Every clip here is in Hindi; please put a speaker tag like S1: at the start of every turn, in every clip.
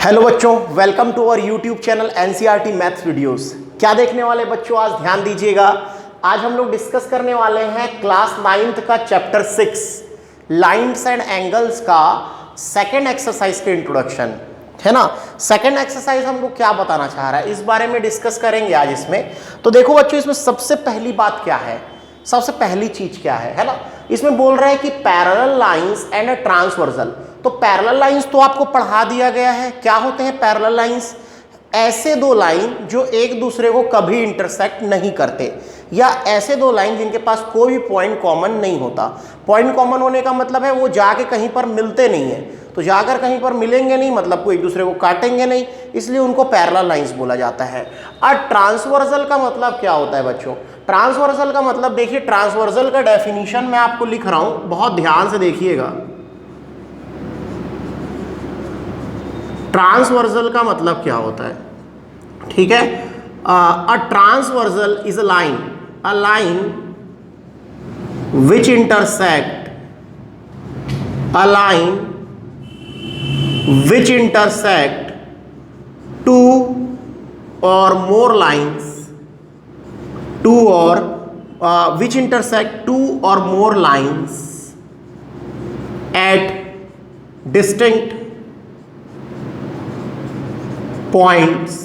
S1: हेलो बच्चों, welcome to our YouTube channel NCERT maths videos. क्या देखने वाले बच्चों, आज ध्यान दीजिएगा। आज हम लोग डिस्कस करने वाले हैं क्लास 9th का चैप्टर 6 लाइन्स एंड एंगल्स का सेकंड एक्सरसाइज के इंट्रोडक्शन, है ना। सेकंड एक्सरसाइज हमको क्या बताना चाह रहा है, इस बारे में डिस्कस करेंगे आज इसमें। तो देखो बच्चों, इसमें सबसे पहली बात क्या है, सबसे पहली चीज क्या है ना। इसमें बोल रहा है कि पैरेलल लाइंस एंड ट्रांसवर्सल। तो पैरेलल लाइंस तो आपको पढ़ा दिया गया है। क्या होते हैं पैरेलल लाइंस? ऐसे दो लाइन जो एक दूसरे को कभी इंटरसेक्ट नहीं करते, या ऐसे दो लाइन जिनके पास कोई भी पॉइंट कॉमन नहीं होता। पॉइंट कॉमन होने का मतलब है वो जाके कहीं पर मिलते नहीं है, तो जाकर कहीं पर मिलेंगे नहीं मतलब वो एक दूसरे को काटेंगे नहीं, इसलिए उनको पैरेलल लाइंस बोला जाता है। और ट्रांसवर्सल का मतलब क्या होता है बच्चों? ट्रांसवर्सल का मतलब देखिए, ट्रांसवर्सल का डेफिनेशन मैं आपको लिख रहा हूं, बहुत ध्यान से देखिएगा। ट्रांसवर्सल का मतलब क्या होता है, ठीक है। A transversal is a line which intersect two और more lines, which intersect two or more lines at distinct points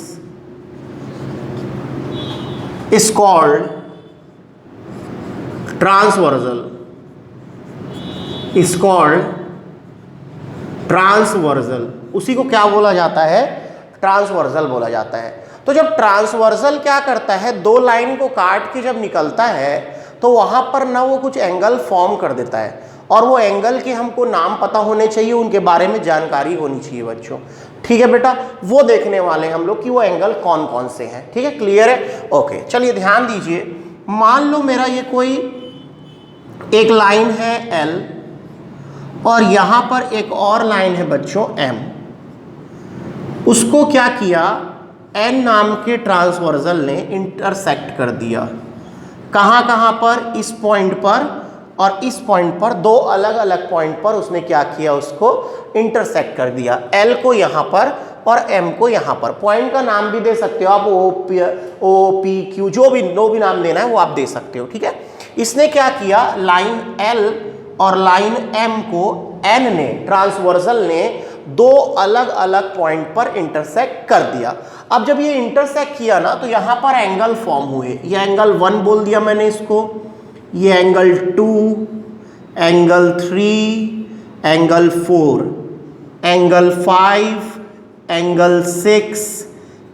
S1: is called transversal. उसी को क्या बोला जाता है? ट्रांसवर्सल बोला जाता है। तो जब ट्रांसवर्सल क्या करता है, दो लाइन को काट के जब निकलता है तो वहां पर ना वो कुछ एंगल फॉर्म कर देता है, और वो एंगल के हमको नाम पता होने चाहिए, उनके बारे में जानकारी होनी चाहिए बच्चों। ठीक है बेटा, वो देखने वाले हैं हम लोग कि वो एंगल कौन कौन से हैं। ठीक है, क्लियर है? ओके, चलिए ध्यान दीजिए। मान लो मेरा ये कोई एक लाइन है L, और यहां पर एक और लाइन है बच्चों M। उसको क्या किया, N नाम के ट्रांसवर्सल ने इंटरसेक्ट कर दिया। कहां कहां पर? इस पॉइंट पर और इस पॉइंट पर, दो अलग अलग पॉइंट पर उसने क्या किया, उसको इंटरसेक्ट कर दिया। L को यहां पर और M को यहां पर। पॉइंट का नाम भी दे सकते हो आप, O P Q, जो भी नाम देना है वो आप दे सकते हो। ठीक है, इसने क्या किया, लाइन L और लाइन M को N ने, ट्रांसवर्सल ने, दो अलग अलग पॉइंट पर इंटरसेक्ट कर दिया। अब जब ये इंटरसेक्ट किया ना, तो यहां पर एंगल फॉर्म हुए। ये एंगल 1 बोल दिया मैंने इसको, ये angle 2, angle 3, angle 4, angle 5, angle 6,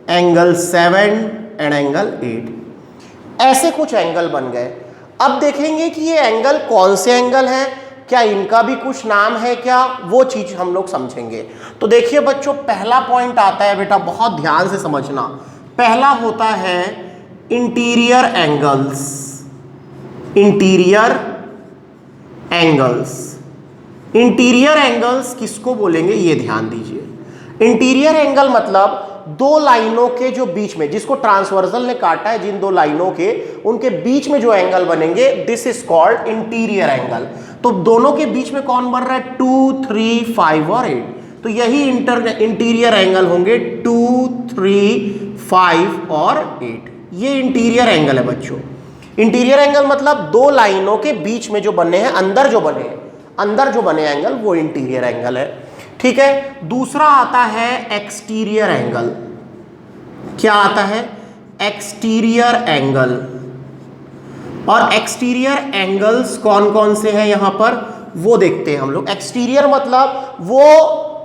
S1: angle 7 and angle 8। ऐसे कुछ एंगल बन गए। अब देखेंगे कि ये एंगल कौन से एंगल हैं, क्या इनका भी कुछ नाम है क्या, वो चीज हम लोग समझेंगे। तो देखिए बच्चों, पहला पॉइंट आता है बेटा, बहुत ध्यान से समझना। पहला होता है इंटीरियर एंगल्स। इंटीरियर एंगल्स किसको बोलेंगे, ये ध्यान दीजिए। इंटीरियर एंगल मतलब दो लाइनों के जो बीच में, जिसको ट्रांसवर्सल ने काटा है, जिन दो लाइनों के, उनके बीच में जो एंगल बनेंगे, this is called interior angle. तो दोनों के बीच में कौन बन रहा है? 2, 3, 5 और 8। तो यही इंटीरियर एंगल होंगे, 2, 3, 5 और 8। ये इंटीरियर एंगल है बच्चों। इंटीरियर एंगल मतलब दो लाइनों के बीच में जो बने हैं, अंदर जो बने एंगल, वो इंटीरियर एंगल है। ठीक है, दूसरा आता है एक्सटीरियर एंगल। क्या आता है? Exterior angle. और एक्सटीरियर एंगल्स कौन कौन से हैं यहां पर, वो देखते हैं हम लोग। एक्सटीरियर मतलब वो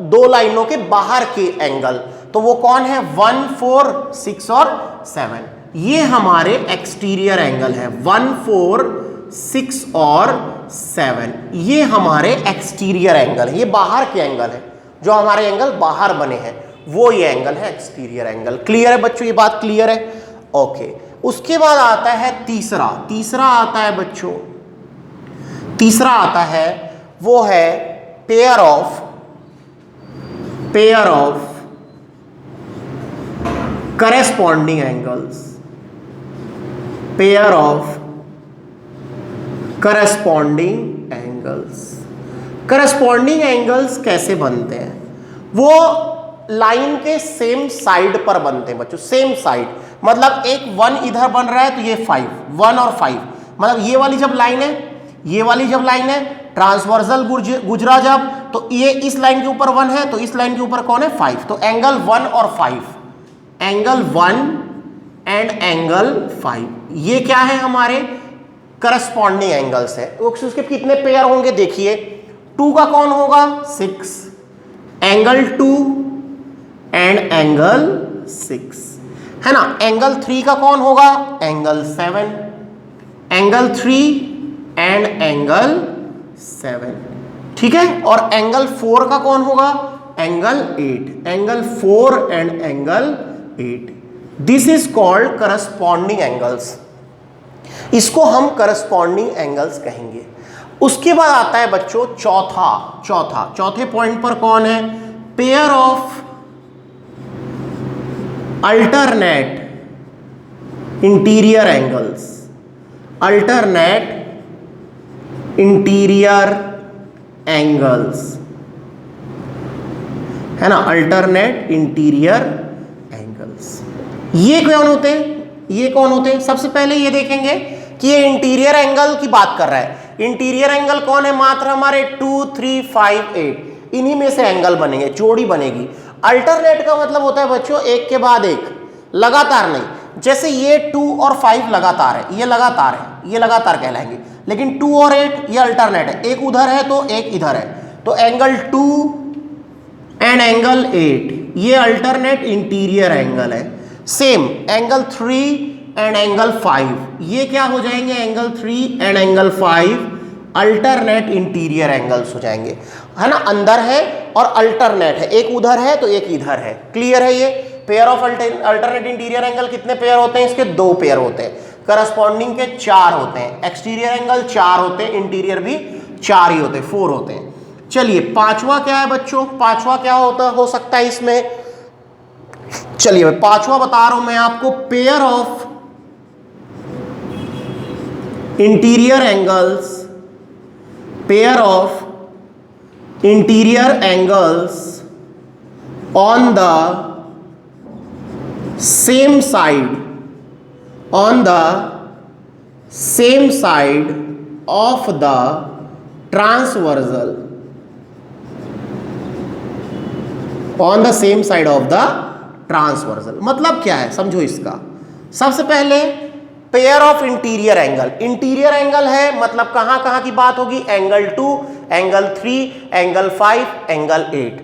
S1: दो लाइनों के बाहर के एंगल, तो वो कौन है? 1, 4, 6 और 7। ये हमारे एक्सटीरियर एंगल है, 1, 4, 6 और 7। ये हमारे एक्सटीरियर एंगल है, ये बाहर के एंगल है, जो हमारे एंगल बाहर बने हैं, वो ये एंगल है एक्सटीरियर एंगल। क्लियर है बच्चों, ये बात क्लियर है? ओके, उसके बाद आता है तीसरा आता है बच्चों, तीसरा आता है, वो है pair of corresponding angles. Pair of corresponding angles. Corresponding angles कैसे बनते हैं? वो लाइन के सेम साइड पर बनते हैं बच्चों, सेम साइड, मतलब एक 1 इधर बन रहा है तो ये 5, 1 और 5, मतलब ये वाली जब लाइन है, ये वाली जब लाइन है, ट्रांसवर्सल गुजरा जब, तो ये इस लाइन के ऊपर 1 है तो इस लाइन के ऊपर कौन है 5, तो एंगल 1 और 5, एंगल 1 एंड एंगल 5, ये क्या है हमारे करस्पॉन्डिंग एंगल्स है। तो उसके कितने पेयर होंगे देखिए, 2 का कौन होगा 6, एंगल 2 एंड एंगल 6 है ना। एंगल 3 का कौन होगा एंगल 7, एंगल 3 एंड एंगल 7, ठीक है। और एंगल 4 का कौन होगा angle 8, angle 4 and angle 8। This is called corresponding angles, इसको हम करस्पॉन्डिंग एंगल्स कहेंगे। उसके बाद आता है बच्चों चौथे पॉइंट पर कौन है, pair of alternate interior angles, alternate interior angles है ना, अल्टरनेट इंटीरियर एंगल्स। ये कौन होते हैं, ये कौन होते हैं, सबसे पहले ये देखेंगे कि ये इंटीरियर एंगल की बात कर रहा है। इंटीरियर एंगल कौन है, मात्र हमारे 2, 3, 5, 8, इन्हीं में से एंगल बनेंगे, जोड़ी बनेगी। अल्टरनेट का मतलब होता है बच्चों एक के बाद एक, लगातार नहीं। जैसे ये 2 और 5 लगातार है, ये लगातार है, ये लगातार कहलाएंगे, लेकिन 2 और 8 ये अल्टरनेट है, एक उधर है तो एक इधर है। तो एंगल 2 एंड एंगल 8 ये अल्टरनेट इंटीरियर एंगल है। सेम एंगल 3 एंड एंगल 5 ये क्या हो जाएंगे, angle 3 and angle 5 alternate interior angles हो जाएंगे, है ना। अंदर है और अल्टरनेट है, एक उधर है तो एक इधर है। क्लियर है ये। Pair of alternate interior angle कितने पेयर होते हैं, इसके 2 पेयर होते हैं, करस्पॉन्डिंग के 4 होते हैं। एक्सटीरियर एंगल 4 होते हैं, इंटीरियर भी 4 ही होते हैं, 4 होते हैं। चलिए पांचवा क्या है बच्चों, पांचवा क्या हो सकता है इसमें, चलिए पांचवा बता रहा हूं मैं आपको, pair of interior angles, pair of interior angles on the same side, on the same side of the transversal, on the same side of the transversal. मतलब क्या है समझो इसका। सबसे पहले pair of interior angle, interior angle है मतलब कहां कहां की बात होगी, angle 2, angle 3, angle 5, angle 8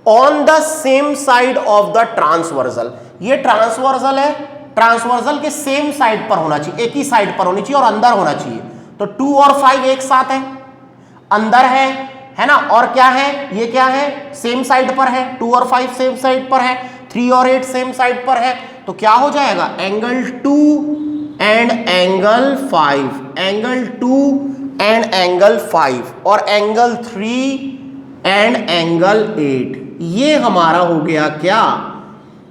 S1: on the same side of the transversal. ये ट्रांसवर्सल है, ट्रांसवर्सल के सेम साइड पर होना चाहिए, एक ही साइड पर होनी चाहिए और अंदर होना चाहिए। तो 2 और 5 एक साथ है, अंदर है ना। और क्या है, ये क्या है, सेम साइड पर है, 2 और 5 सेम साइड पर है, 3 और 8 सेम साइड पर है। तो क्या हो जाएगा, angle 2 and angle 5, angle 2 and angle 5 और एंगल 3 एंड एंगल 8। ये हमारा हो गया क्या,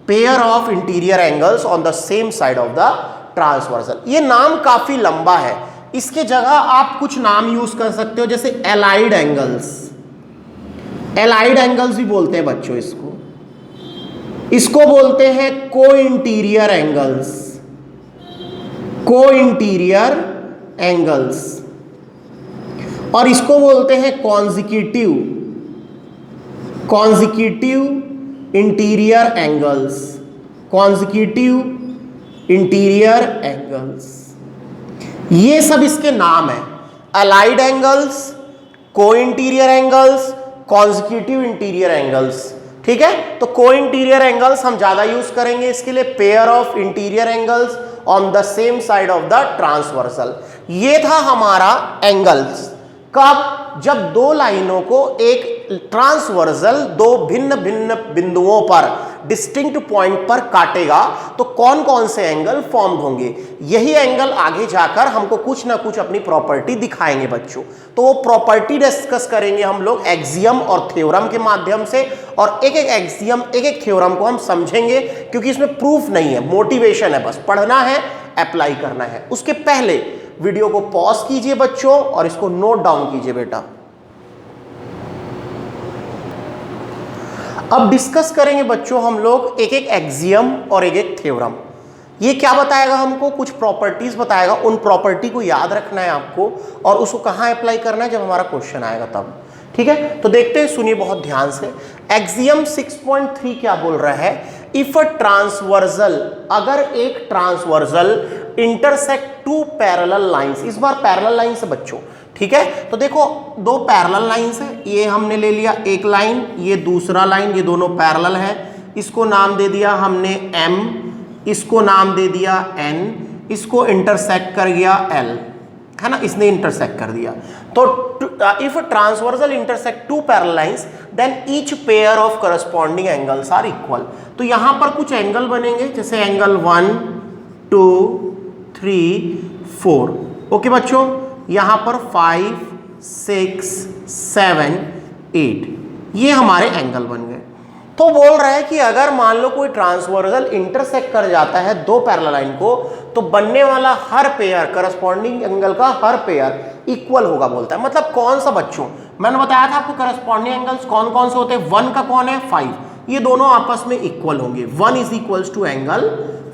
S1: pair of interior angles on the same side of the transversal. ये नाम काफी लंबा है, इसके जगह आप कुछ नाम यूज कर सकते हो, जैसे एलाइड एंगल्स, एलाइड एंगल्स भी बोलते हैं बच्चों इसको, इसको बोलते हैं को इंटीरियर एंगल्स, को इंटीरियर एंगल्स, और इसको बोलते हैं consecutive, consecutive interior angles, consecutive interior angles. ये सब इसके नाम है, अलाइड एंगल्स, को interior angles, consecutive interior angles. ठीक है, तो को इंटीरियर एंगल्स हम ज्यादा यूज करेंगे इसके लिए, pair of interior angles on the same side of the transversal. ये था हमारा एंगल्स। कब, जब दो लाइनों को एक ट्रांसवर्सल दो भिन्न भिन्न बिंदुओं पर डिस्टिंक्ट पॉइंट पर काटेगा तो कौन कौन से एंगल फॉर्म होंगे। यही एंगल आगे जाकर हमको कुछ ना कुछ अपनी प्रॉपर्टी दिखाएंगे बच्चों। तो वो प्रॉपर्टी डिस्कस करेंगे हम लोग एक्सियम और थ्योरम के माध्यम से, और एक एक एक्सियम एक एक थ्योरम को हम समझेंगे, क्योंकि इसमें प्रूफ नहीं है, मोटिवेशन है, बस पढ़ना है, अप्लाई करना है। उसके पहले वीडियो को पॉज कीजिए बच्चों और इसको नोट डाउन कीजिए बेटा। अब डिस्कस करेंगे बच्चों हम लोग एक एक एक्सियम और एक एक थ्योरम। ये क्या बताएगा हमको, कुछ प्रॉपर्टीज बताएगा, उन प्रॉपर्टी को याद रखना है आपको और उसको कहाँ अप्लाई करना है जब हमारा क्वेश्चन आएगा तब। ठीक है, तो देखते हैं, सुनिए बहुत ध्यान से। एक्सियम 6.3 क्या बोल रहा है, इफ अ ट्रांसवर्सल, अगर एक transversal intersect two parallel lines, इस बार पैरेलल लाइंस है बच्चों। ठीक है, तो देखो दो पैरेलल लाइंस है, ये हमने ले लिया एक लाइन, ये दूसरा लाइन, ये दोनों पैरेलल है, इसको नाम दे दिया हमने M, इसको नाम दे दिया N, इसको इंटरसेक्ट कर गया L, है ना, इसने इंटरसेक्ट कर दिया। तो if transversal intersect two parallel lines then each pair of corresponding angles are equal. तो यहां पर कुछ एंगल बनेंगे, जैसे एंगल 1 2 3 4। ओके बच्चों, यहां पर 5 6 7 8 ये हमारे एंगल बन गए। तो बोल रहा है कि अगर मान लो कोई ट्रांसवर्सल इंटरसेक्ट कर जाता है दो पैरेलल लाइन को, तो बनने वाला हर पेयर, करस्पॉन्डिंग एंगल का हर पेयर इक्वल होगा बोलता है। मतलब कौन सा बच्चों, मैंने बताया था आपको करस्पॉन्डिंग एंगल्स कौन कौन से होते हैं, 1 का कौन है 5, ये दोनों आपस में इक्वल होंगे, 1 is equals to angle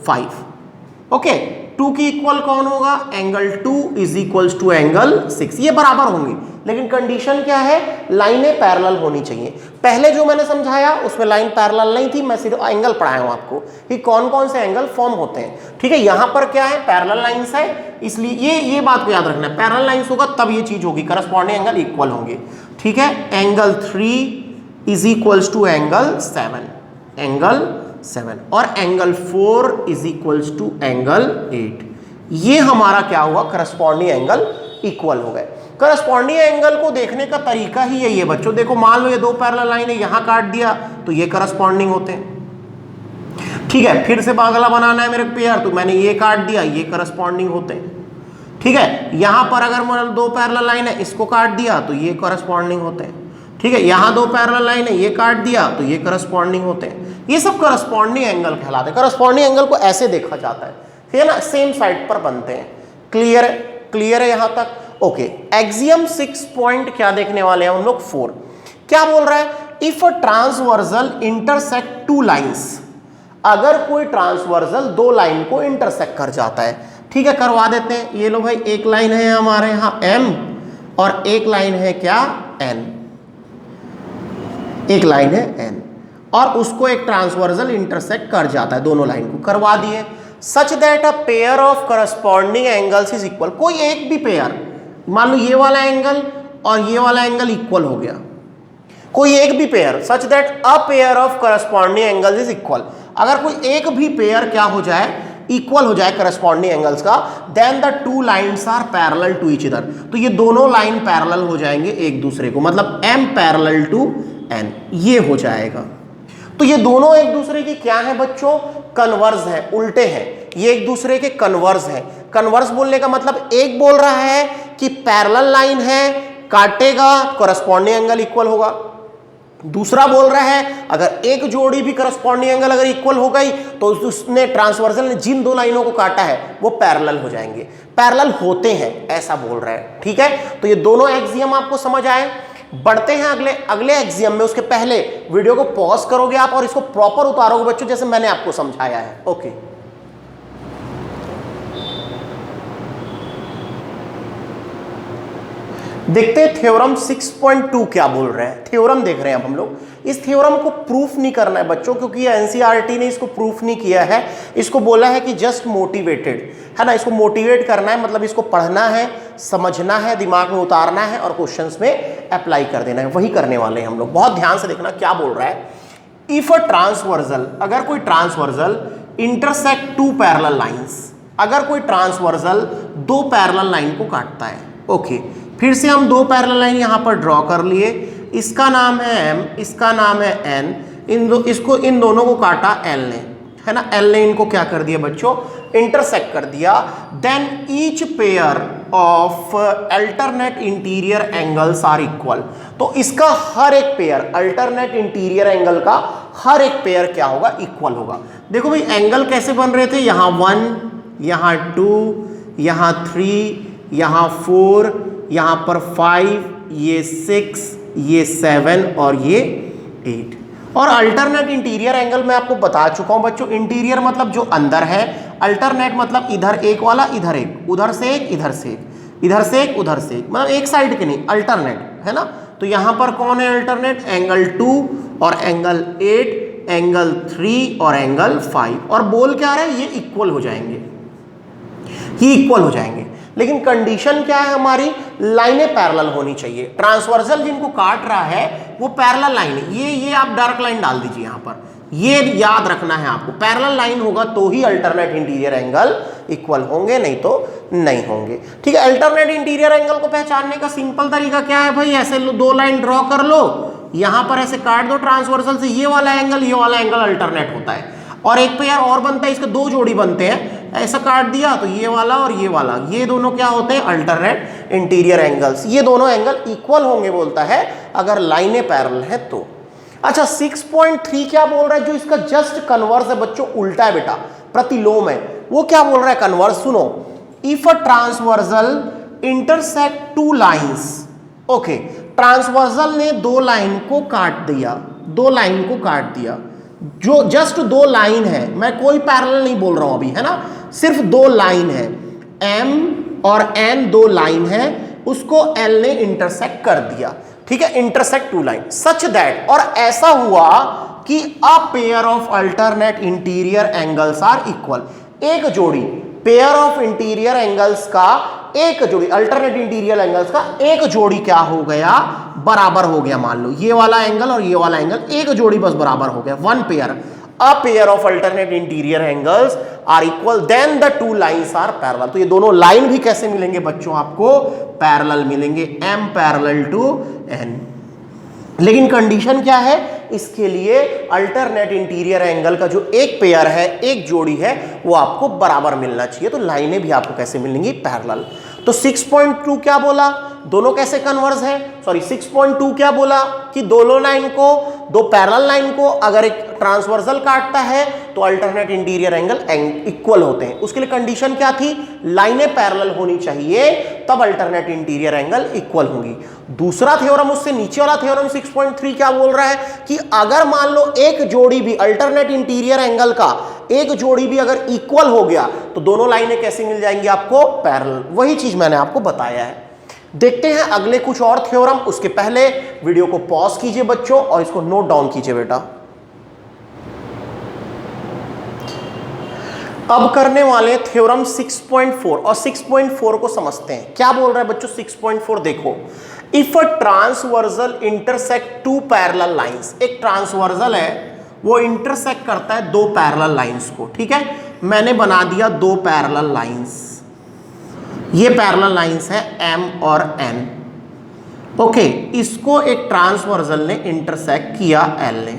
S1: 5। Okay, 2 की इक्वल कौन होगा, angle 2 is equals to angle 6, ये बराबर होंगे। लेकिन कंडीशन क्या है, लाइनें पैरेलल होनी चाहिए। पहले जो मैंने समझाया उसमें लाइन पैरेलल नहीं थी, मैं सिर्फ एंगल पढ़ाया हूं आपको कि कौन कौन से एंगल फॉर्म होते हैं। ठीक है, यहां पर क्या है, पैरेलल लाइंस है, इसलिए ये बात को याद रखना है, पैरेलल लाइंस होगा तब ये चीज होगी, करस्पॉन्डिंग एंगल इक्वल होंगे। ठीक है, angle 3 is equals to angle 7, angle 7, और angle 4 is equals to angle 8। ये हमारा क्या हुआ, करस्पॉन्डिंग एंगल इक्वल हो गए। करस्पॉन्डिंग एंगल को देखने का तरीका ही यही है बच्चों। देखो मान लो ये दो पैरेलल लाइन है, यहां काट दिया तो ये करस्पॉन्डिंग होते हैं। ठीक है, फिर से अगला बनाना है मेरे पेयर, तो मैंने ये काट दिया, ये करस्पॉन्डिंग होते हैं। ठीक है, यहां पर अगर मतलब दो पैरेलल लाइन है, इसको काट दिया तो ये करस्पॉन्डिंग होते हैं। ठीक है, यहां दो पैरेलल लाइन है, ये काट दिया तो ये करस्पॉन्डिंग होते हैं। ये सब करस्पॉन्डिंग एंगल कहलाते हैं। करस्पॉन्डिंग एंगल को ऐसे देखा जाता है, ठीक है ना, सेम साइड पर बनते हैं। क्लियर क्लियर है यहां तक। ओके, एक्सियम 6 पॉइंट क्या देखने वाले हैं हम लोग, 4 क्या बोल रहा है, if a transversal intersect two lines, अगर कोई ट्रांसवर्सल दो लाइन को इंटरसेक्ट कर जाता है। ठीक है, करवा देते हैं। ये लो भाई, एक लाइन है हमारे यहां M और एक लाइन है क्या N, एक लाइन है N और उसको एक ट्रांसवर्सल इंटरसेक्ट कर जाता है, दोनों लाइन को करवा दिए। Such that a pair of corresponding angles is equal, कोई एक भी पेयर, मान लो ये वाला एंगल और ये वाला एंगल इक्वल हो गया, कोई एक भी pair, such that a pair of corresponding angles is equal, अगर कोई एक भी पेयर क्या हो जाए, इक्वल हो जाए करस्पॉन्डिंग एंगल्स का, then the two lines are parallel to each other, तो ये दोनों लाइन पैरेलल हो जाएंगे एक दूसरे को, मतलब M पैरेलल टू N ये हो जाएगा। तो ये दोनों एक दूसरे की क्या है बच्चों, कन्वर्स है, उल्टे हैं, ये एक दूसरे के कन्वर्स है। कन्वर्स बोलने का मतलब एक बोल रहा है कि पैरेलल लाइन है, काटेगा करस्पॉन्डिंग एंगल इक्वल होगा, दूसरा बोल रहा है अगर एक जोड़ी भी करस्पॉन्डिंग एंगल अगर इक्वल हो गई तो उसने ट्रांसवर्सल ने जिन दो लाइनों को काटा है वो पैरेलल हो जाएंगे, पैरेलल होते हैं, ऐसा बोल रहा है। ठीक है, तो ये दोनों एक्सियम आपको समझ आए। बढ़ते हैं अगले एक्सियम में। उसके पहले वीडियो को पॉज करोगे आप और इसको प्रॉपर उतारोगे बच्चों, जैसे मैंने आपको समझाया है। ओके, देखते हैं थ्योरम 6.2 क्या बोल रहे हैं। थ्योरम देख रहे हैं अब हम लोग। इस थ्योरम को प्रूफ नहीं करना है बच्चों, क्योंकि ये एनसीईआरटी ने इसको प्रूफ नहीं किया है, इसको बोला है कि जस्ट मोटिवेटेड, है ना, इसको मोटिवेट करना है, मतलब इसको पढ़ना है, समझना है, दिमाग में उतारना है और क्वेश्चंस में अप्लाई कर देना है, वही करने वाले हैं हम लोग। बहुत ध्यान से देखना क्या बोल रहा है। इफ अ ट्रांसवर्सल, अगर कोई transversal intersect two parallel lines, अगर कोई ट्रांसवर्सल दो पैरेलल लाइन को काटता है। ओके, फिर से हम दो पैरेलल लाइन यहां पर ड्रॉ कर लिए, इसका नाम है M, इसका नाम है N, इन दोनों को काटा L ने, है ना, L ने इनको क्या कर दिया बच्चों, इंटरसेक्ट कर दिया। Then each pair of alternate interior angles are equal, तो इसका हर एक पेयर, अल्टरनेट इंटीरियर एंगल का हर एक पेयर क्या होगा, इक्वल होगा। देखो भाई एंगल कैसे बन रहे थे, यहां 1, यहां 2, यहां 3, यहां 4, यहां पर 5, ये 6, ये 7 और ये 8। और अल्टरनेट इंटीरियर एंगल मैं आपको बता चुका हूं बच्चों, इंटीरियर मतलब जो अंदर है, अल्टरनेट मतलब इधर एक वाला, इधर एक, उधर से एक, इधर से एक, इधर से एक, उधर से एक, मतलब एक साइड के नहीं, अल्टरनेट है ना। तो यहां पर कौन है अल्टरनेट? एंगल 2 और एंगल 8, एंगल 3 और एंगल 5। और बोल क्या रहा है? ये इक्वल हो जाएंगे, ये इक्वल हो जाएंगे। लेकिन कंडीशन क्या है हमारी? लाइनें पैरेलल होनी चाहिए। ट्रांसवर्सल जिनको काट रहा है वो पैरेलल लाइन है। ये आप डार्क लाइन डाल दीजिए यहां पर, ये याद रखना है आपको। पैरेलल लाइन होगा तो ही अल्टरनेट इंटीरियर एंगल इक्वल होंगे, नहीं तो नहीं होंगे। ठीक है, अल्टरनेट इंटीरियर एंगल को पहचानने का सिंपल तरीका क्या है भाई? ऐसे दो लाइन ड्रॉ कर लो, यहां पर ऐसे काट दो ट्रांसवर्सल से, ये वाला एंगल, ये वाला एंगल अल्टरनेट होता है। और एक पे यार और बनता है, इसके दो जोड़ी बनते हैं, ऐसा काट दिया तो ये वाला और ये वाला, ये दोनों क्या होते हैं? Alternate interior angles. ये दोनों एंगल इक्वल होंगे बोलता है अगर लाइनें पैरेलल है तो। अच्छा 6.3 क्या बोल रहा है? जो इसका जस्ट कन्वर्स है बच्चों, उल्टा है बेटा, प्रतिलोम है। वो क्या बोल रहा है कन्वर्स? सुनो, if a transversal intersect two lines, okay, transversal ने दो लाइन को काट दिया, दो लाइन को काट दिया, जो जस्ट दो लाइन है, मैं कोई पैरेलल नहीं बोल रहा हूं अभी, है ना, सिर्फ दो लाइन है, M और N दो लाइन है, उसको L ने इंटरसेक्ट कर दिया। ठीक है, intersect two line such that, और ऐसा हुआ कि a pair of alternate interior angles are equal. एक जोड़ी पेयर ऑफ इंटीरियर एंगल्स का, एक जोड़ी अल्टरनेट इंटीरियर एंगल्स का एक जोड़ी क्या हो गया? बराबर हो गया। मान लो ये वाला एंगल और ये वाला एंगल, एक जोड़ी बस बराबर हो गया, one pair. A pair of alternate interior angles are equal then the two lines are parallel. तो ये दोनों लाइन भी कैसे मिलेंगे बच्चों? आपको पैरेलल मिलेंगे, M पैरेलल टू N। लेकिन कंडीशन क्या है इसके लिए? अल्टरनेट इंटीरियर एंगल का जो एक पेयर है, एक जोड़ी है, वो आपको बराबर मिलना चाहिए। तो लाइनें भी आपको कैसे मिलेंगी? पैरेलल। तो 6.2 क्या बोला? दोनों कैसे कन्वर्स है? सॉरी 6.2 क्या बोला कि दोनों लाइन को, दो पैरेलल लाइन को अगर एक ट्रांसवर्सल काटता है तो अल्टरनेट इंटीरियर एंगल इक्वल होते हैं। उसके लिए कंडीशन क्या थी? लाइनें पैरेलल होनी चाहिए, तब अल्टरनेट इंटीरियर एंगल इक्वल होंगी। दूसरा थ्योरम, उससे नीचे वाला थ्योरम 6.3 क्या बोल रहा है कि अगर मान लो एक जोड़ी भी अल्टरनेट इंटीरियर एंगल का, एक जोड़ी भी अगर इक्वल हो गया तो दोनों लाइनें कैसे मिल जाएंगी आपको? पैरेलल। वही चीज मैंने आपको बताया है। देखते हैं अगले कुछ और थ्योरम। उसके पहले वीडियो को पॉज कीजिए बच्चों और इसको नोट डाउन कीजिए बेटा। अब करने वाले थ्योरम 6.4 और 6.4 को समझते हैं। क्या बोल रहा है बच्चों 6.4? देखो, if a transversal intersect two parallel lines, एक ट्रांसवर्सल है वो इंटरसेक्ट करता है दो पैरेलल लाइंस को। ठीक है, मैंने बना दिया दो पैरेलल लाइंस, ये पैरेलल लाइंस है M और N। ओके, इसको एक ट्रांसवर्सल ने इंटरसेक्ट किया L ने,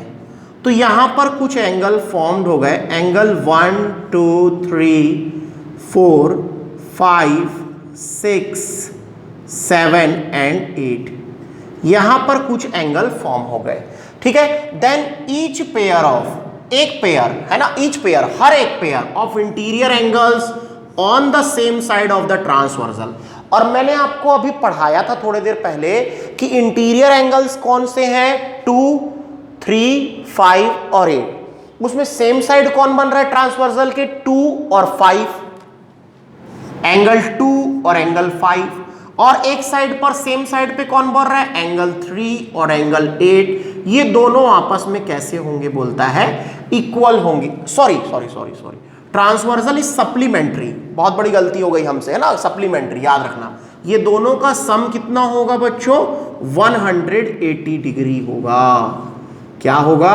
S1: तो यहां पर कुछ एंगल फॉर्म्ड हो गए, एंगल 1 2 3 4 5 6 7 एंड 8, यहां पर कुछ एंगल फॉर्म हो गए। ठीक है, देन ईच पेयर ऑफ, एक पेयर है ना, ईच पेयर, हर एक pair of interior angles on the same side of the transversal. और मैंने आपको अभी पढ़ाया था थोड़ी देर पहले कि इंटीरियर एंगल्स कौन से हैं? 2 3 5 और 8। उसमें सेम साइड कौन बन रहा है ट्रांसवर्सल के? 2 और 5, एंगल 2 और एंगल 5। और एक साइड पर सेम साइड पे कौन बन रहा है? एंगल 3 और एंगल 8। ये दोनों आपस में कैसे होंगे बोलता है? इक्वल होंगे। सॉरी, ट्रांसवर्सल इज सप्लीमेंट्री, बहुत बड़ी गलती हो गई हमसे, है ना, सप्लीमेंट्री याद रखना। ये दोनों का सम कितना होगा बच्चों? 180 डिग्री होगा। क्या होगा?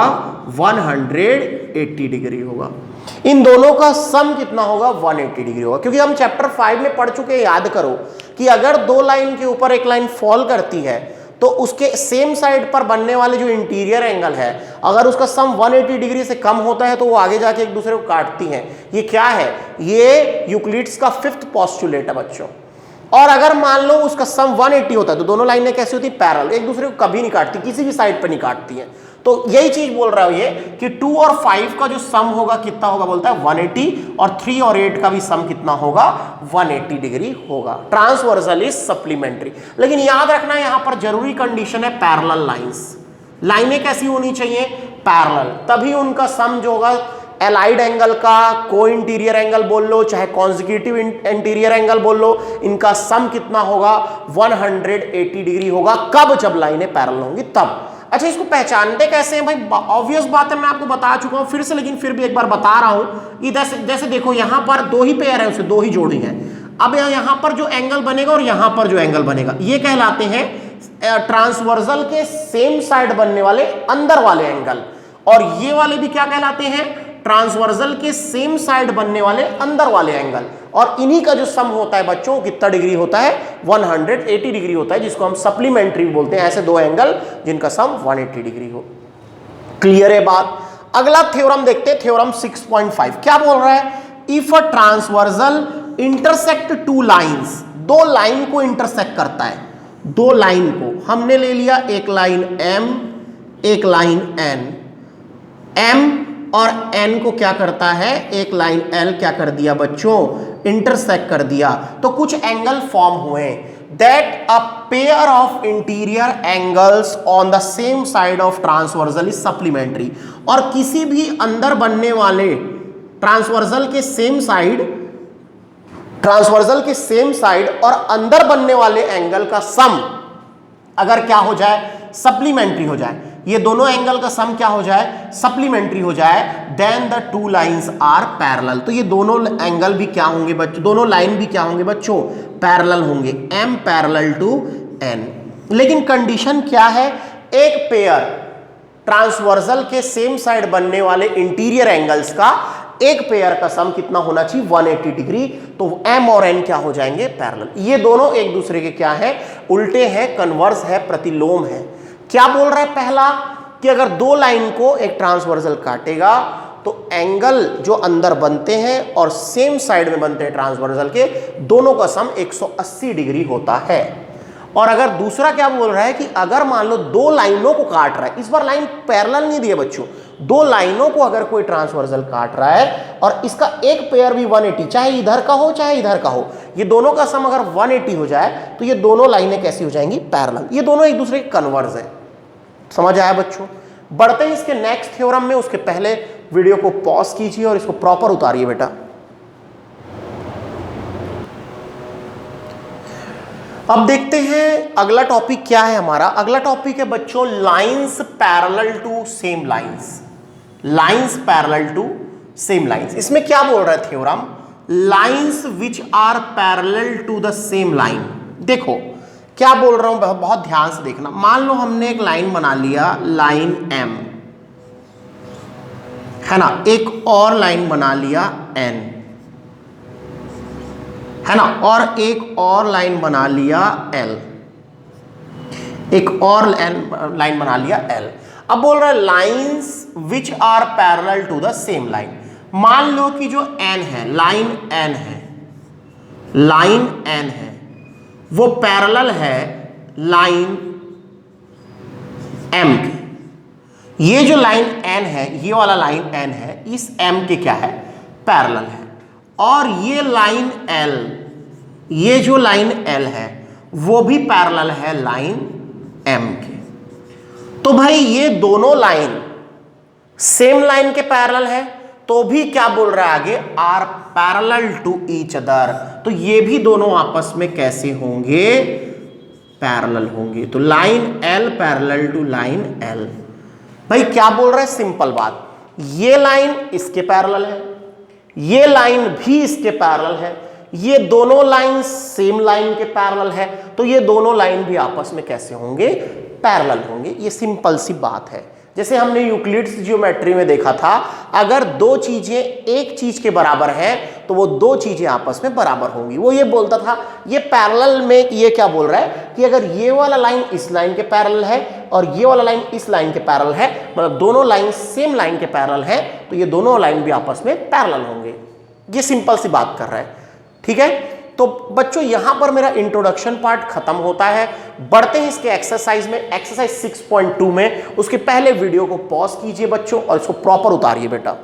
S1: 180 डिग्री होगा। इन दोनों का सम कितना होगा? 180 डिग्री होगा। क्योंकि हम चैप्टर 5 में पढ़ चुके हैं, याद करो कि अगर दो लाइन के ऊपर एक लाइन फॉल करती है तो उसके सेम साइड पर बनने वाले जो इंटीरियर एंगल है, अगर उसका सम 180 डिग्री से कम होता है तो वो आगे जाके एक दूसरे को काटती हैं। ये क्या है? ये यूक्लिड्स का 5th पोस्टुलेट है बच्चों। और अगर मान लो उसका सम 180 होता है तो दोनों लाइनें कैसी होती? पैरेलल, एक दूसरे को कभी नहीं काटती, किसी भी साइड पर नहीं काटती हैं। तो यही चीज बोल रहा हूं ये कि 2 और 5 का जो सम होगा कितना होगा बोलता है? 180। और 3 और 8 का भी सम कितना होगा? 180 डिग्री होगा। Transversal is supplementary. लेकिन याद रखना यहां पर जरूरी कंडीशन है पैरेलल लाइंस। लाइनें कैसी होनी चाहिए? पैरेलल, तभी उनका सम जो होगा एलाइड एंगल का को इंटीरियर एंगल बोल लो चाहे कॉन्जिक्यूटिव इंटीरियर एंगल बोल लो, इनका सम कितना होगा 180 डिग्री होगा। कब? जब लाइनें पैरेलल होंगी तब। अच्छा, इसको पहचानते कैसे हैं भाई? ऑब्वियस बात है, मैं आपको बता चुका हूं फिर से, लेकिन फिर भी एक बार बता रहा हूं। इधर से जैसे देखो यहां पर दो ही पेयर है, उसे दो ही जोड़ी हैं। अब यहां पर जो एंगल बनेगा और यहां पर जो एंगल बनेगा ये कहलाते हैं ट्रांसवर्सल के सेम साइड बनने वाले अंदर वाले एंगल, और ये वाले भी क्या कहलाते हैं? ट्रांसवर्सल के सेम साइड बनने वाले अंदर वाले एंगल। और इन्हीं का जो सम होता है बच्चों कितना डिग्री होता है? 180 डिग्री होता है, जिसको हम सप्लीमेंट्री बोलते हैं। ऐसे दो एंगल जिनका सम 180 डिग्री हो। क्लियर है बात? अगला थ्योरम देखते हैं, थ्योरम 6.5 क्या बोल रहा है? If a transversal intersect two lines, दो लाइन को इंटरसेक्ट करता है, दो लाइन को हमने ले लिया, एक लाइन M एक लाइन N, M और N को क्या करता है? एक लाइन L क्या कर दिया बच्चों? इंटरसेक्ट कर दिया, तो कुछ एंगल फॉर्म हुए। That a pair of interior angles on the same side of transversal is supplementary, और किसी भी अंदर बनने वाले ट्रांसवर्सल के सेम साइड और अंदर बनने वाले एंगल का सम अगर क्या हो जाए? सप्लीमेंट्री हो जाए, ये दोनों एंगल का सम क्या हो जाए? सप्लीमेंट्री हो जाए, then the two lines are parallel. तो ये दोनों एंगल भी क्या होंगे बच्चों? दोनों लाइन भी क्या होंगे बच्चों? पैरेलल होंगे, M पैरेलल टू N। लेकिन कंडीशन क्या है? एक पेयर ट्रांसवर्सल के सेम साइड बनने वाले इंटीरियर एंगल्स का एक पेयर का सम कितना होना चाहिए? 180 डिग्री। तो M और N क्या हो जाएंगे? पैरेलल। ये दोनों एक दूसरे के क्या है? उल्टे हैं, कन्वर्स है, प्रतिलोम है। क्या बोल रहा है? पहला कि अगर दो लाइन को एक ट्रांसवर्सल काटेगा तो एंगल जो अंदर बनते हैं और सेम साइड में बनते हैं ट्रांसवर्सल के, दोनों का सम 180 डिग्री होता है। और अगर दूसरा क्या बोल रहा है कि अगर मान लो दो लाइनों को काट रहा है, इस बार लाइन पैरेलल नहीं दिए बच्चों, दो लाइनों को अगर कोई ट्रांसवर्सल काट रहा है और इसका एक पेयर भी 180, चाहे इधर का हो चाहे इधर का हो, ये दोनों का सम अगर 180 हो जाए तो ये दोनों लाइनें कैसी हो जाएंगी? पैरेलल। ये दोनों एक दूसरे के कन्वर्स है। समझ आया बच्चों? बढ़ते हैं इसके नेक्स्ट थ्योरम में, उसके पहले वीडियो को पॉज कीजिए और इसको प्रॉपर उतारिए बेटा। अब देखते हैं अगला टॉपिक क्या है हमारा। अगला टॉपिक है बच्चों lines parallel to same lines. Lines parallel to same lines, इसमें क्या बोल रहा है theorem? Lines which are parallel to the same line. देखो क्या बोल रहा हूं, बहुत ध्यान से देखना। मान लो हमने एक लाइन बना लिया, लाइन M है ना, एक और लाइन बना लिया N है ना, और एक और लाइन बना लिया L, एक और लाइन बना लिया L। अब बोल रहा है lines which are parallel to the same line. मान लो कि जो N है, लाइन N है, लाइन N है, वो पैरेलल है लाइन M के। ये जो लाइन N है, ये वाला लाइन N है, इस M के क्या है? पैरेलल है। और ये लाइन L, ये जो लाइन L है वो भी पैरेलल है लाइन M के। तो भाई ये दोनों लाइन सेम लाइन के पैरेलल है, तो भी क्या बोल रहा है आगे? Are parallel to each other. तो ये भी दोनों आपस में कैसे होंगे? पैरेलल होंगे। तो line L parallel to line L। भाई क्या बोल रहा है? सिंपल बात, ये लाइन इसके पैरेलल है, ये लाइन भी इसके पैरेलल है, ये दोनों लाइन सेम लाइन के पैरेलल है, तो ये दोनों लाइन भी आपस में कैसे होंगे? पैरेलल होंगे। ये सिंपल सी बात है। जैसे हमने यूक्लिड्स ज्योमेट्री में देखा था, अगर दो चीजें एक चीज के बराबर हैं तो वो दो चीजें आपस में बराबर होंगी। वो ये बोलता था, ये पैरेलल में ये क्या बोल रहा है कि अगर ये वाला लाइन इस लाइन के पैरेलल है और ये वाला लाइन इस लाइन के पैरेलल है, मतलब दोनों लाइन सेम लाइन के पैरेलल है, तो ये दोनों लाइन भी आपस में पैरेलल होंगे। ये सिंपल सी बात कर रहा है। ठीक है, तो बच्चों यहां पर मेरा इंट्रोडक्शन पार्ट खत्म होता है। बढ़ते हैं इसके एक्सरसाइज में, एक्सरसाइज 6.2 में। उसके पहले वीडियो को पॉज कीजिए बच्चों और इसको प्रॉपर उतारिए बेटा।